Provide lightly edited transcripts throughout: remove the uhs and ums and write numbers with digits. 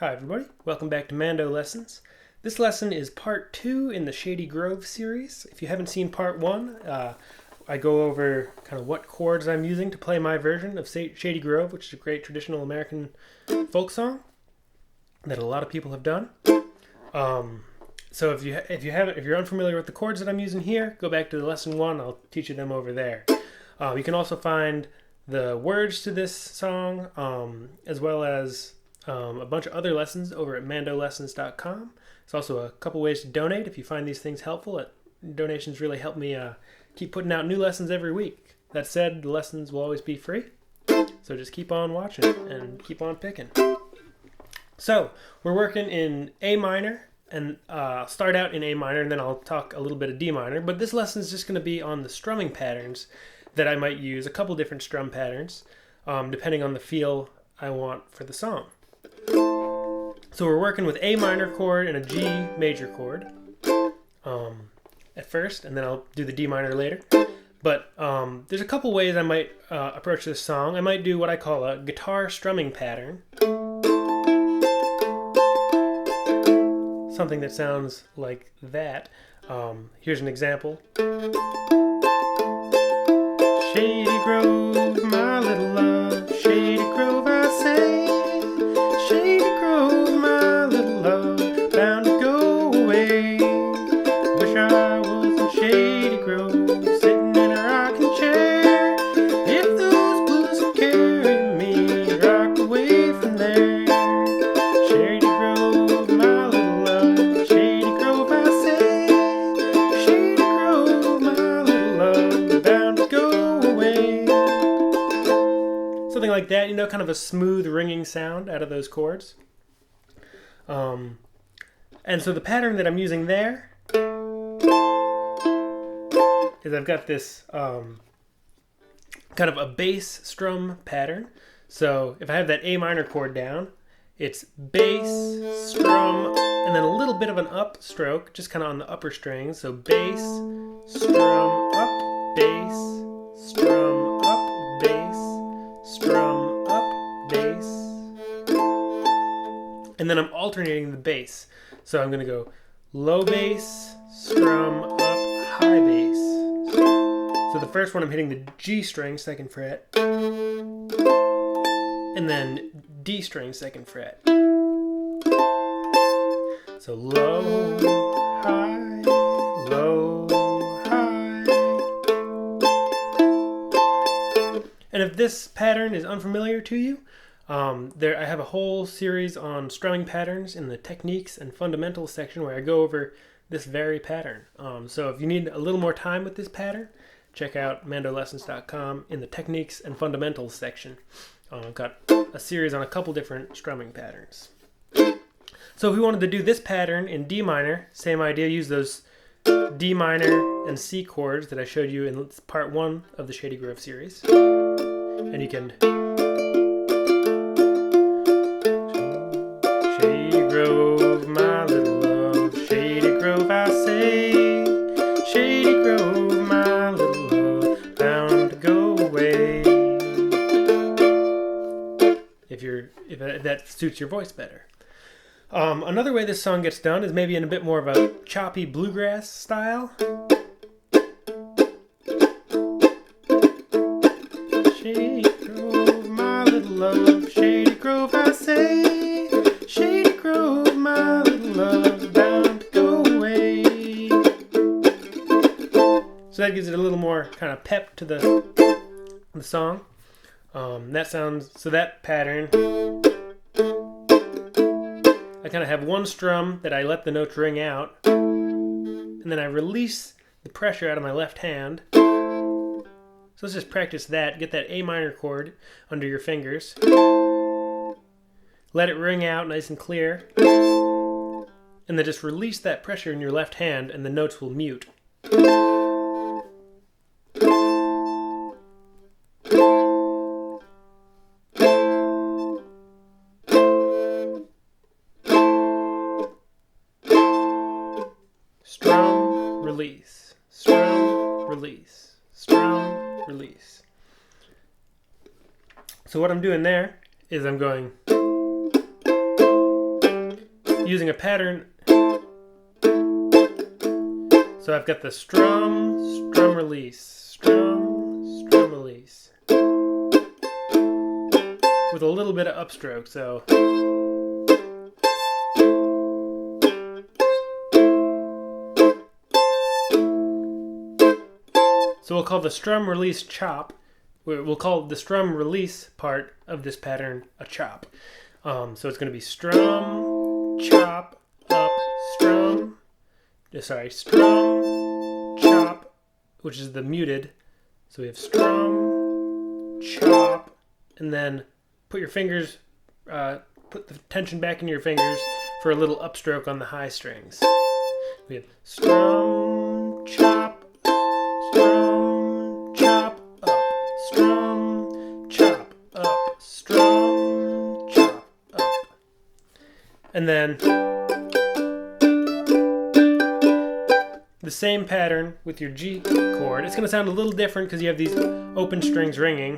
Hi everybody, welcome back to Mando Lessons. This lesson is part 2 in the Shady Grove series. If you haven't seen part 1, I go over kind of what chords I'm using to play my version of Shady Grove, which is a great traditional American folk song that a lot of people have done. So if you're unfamiliar with the chords that I'm using here, go back to the lesson 1. I'll teach you them over there. You can also find the words to this song, as well as a bunch of other lessons over at mandolessons.com. There's also a couple ways to donate if you find these things helpful. Donations really help me keep putting out new lessons every week. That said, the lessons will always be free, so just keep on watching and keep on picking. So we're working in A minor, and I'll start out in A minor, and then I'll talk a little bit of D minor. But this lesson is just going to be on the strumming patterns that I might use, a couple different strum patterns, depending on the feel I want for the song. So we're working with A minor chord and a G major chord at first, and then I'll do the D minor later. But there's a couple ways I might approach this song. I might do what I call a guitar strumming pattern. Something that sounds like that. Here's an example. Shady Grove, my little love, Shady Grove, I say. Shady Grove, my little love, bound to go away. Wish I was in Shady Grove, sitting in a rocking chair. If those blues could carry me, rock away from there. Shady Grove, my little love, Shady Grove, I say. Shady Grove, my little love, bound to go away. Something like that, kind of a smooth ringing sound out of those chords. And so the pattern that I'm using there is I've got this kind of a bass strum pattern. So if I have that A minor chord down, it's bass, strum, and then a little bit of an up stroke, just kind of on the upper strings. So bass, strum, up, bass, strum, up, bass, strum, up, bass. And then I'm alternating the bass. So I'm going to go low bass, strum, up, high bass. So the first one I'm hitting the G string, 2nd fret, and then D string, 2nd fret. So low, high, low, high. And if this pattern is unfamiliar to you, I have a whole series on strumming patterns in the techniques and fundamentals section where I go over this very pattern. So if you need a little more time with this pattern, check out mandolessons.com in the techniques and fundamentals section. I've got a series on a couple different strumming patterns. So if we wanted to do this pattern in D minor, same idea, use those D minor and C chords that I showed you in part 1 of the Shady Grove series. And you can Shady Grove, my little love, Shady Grove, I say. Shady Grove, my little love, bound to go away. If that suits your voice better. Another way this song gets done is maybe in a bit more of a choppy bluegrass style. Shady Grove, my little love, Shady Grove, I say. Shady Grove, my little love, bound to go away. So that gives it a little more kind of pep to the song. That pattern, I kind of have one strum that I let the notes ring out, and then I release the pressure out of my left hand. So let's just practice that. Get that A minor chord under your fingers. Let it ring out nice and clear. And then just release that pressure in your left hand and the notes will mute. Strum, release, strum, release, strum, release. So what I'm doing there is I'm going using a pattern. So I've got the strum, strum release, strum, strum release, with a little bit of upstroke. So we'll call the strum release chop. We'll call the strum release part of this pattern a chop. So it's going to be strum, chop, up, strum. Strum, chop, which is the muted. So we have strum, chop, and then put your fingers, put the tension back into your fingers for a little upstroke on the high strings. We have strum, chop, strum, chop, up, strum, chop, up, strum, chop, up. And then the same pattern with your G chord. It's going to sound a little different because you have these open strings ringing,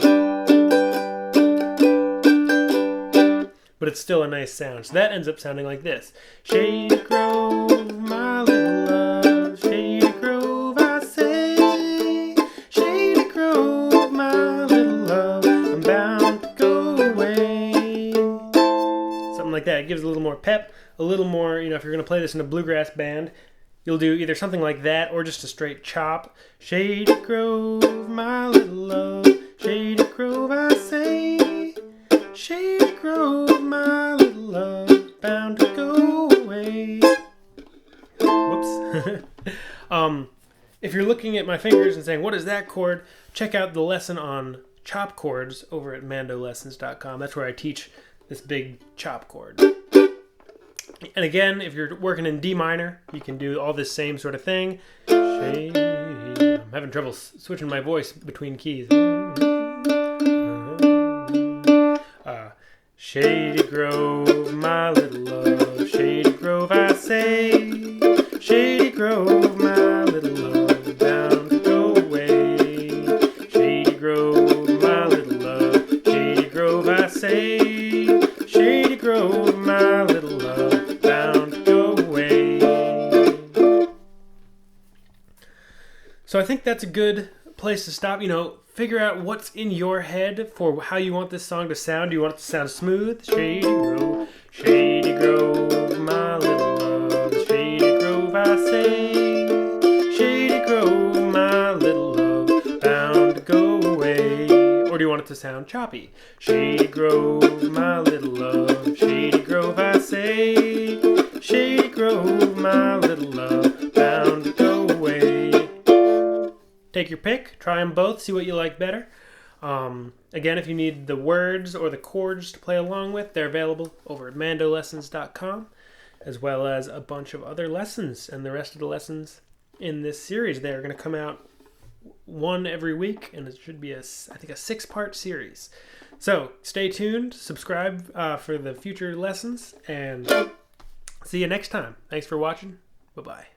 but it's still a nice sound. So that ends up sounding like this. Shady Grove, my little love, Shady Grove, I say. Shady Grove, my little love, I'm bound to go away. Something like that. It gives a little more pep, a little more, if you're going to play this in a bluegrass band, you'll do either something like that or just a straight chop. Shady Grove, my little love, Shady Grove, I say. Shady Grove, my little love, bound to go away. Whoops. If you're looking at my fingers and saying, what is that chord? Check out the lesson on chop chords over at mandolessons.com. That's where I teach this big chop chord. And again, if you're working in D minor, you can do all this same sort of thing. Shady. I'm having trouble switching my voice between keys. Shady Grove, my little love, Shady Grove, I say. Shady Grove, my little love, bound to go away. Shady Grove, my little love, Shady Grove, I say. Shady Grove, my little love, bound to go away. So I think that's a good place to stop. Figure out what's in your head for how you want this song to sound. Do you want it to sound smooth? Shady Grove, my little love, Shady Grove, I say. Shady Grove, my little love, bound to go away. Or do you want it to sound choppy? Shady Grove, my little love, Shady Grove, I say. Shady Grove, my little love, bound to go away. Take your pick, try them both, see what you like better. Again, if you need the words or the chords to play along with, they're available over at mandolessons.com, as well as a bunch of other lessons. And the rest of the lessons in this series, they are going to come out one every week, and it should be, I think, a 6-part series. So stay tuned, subscribe for the future lessons, and see you next time. Thanks for watching. Bye-bye.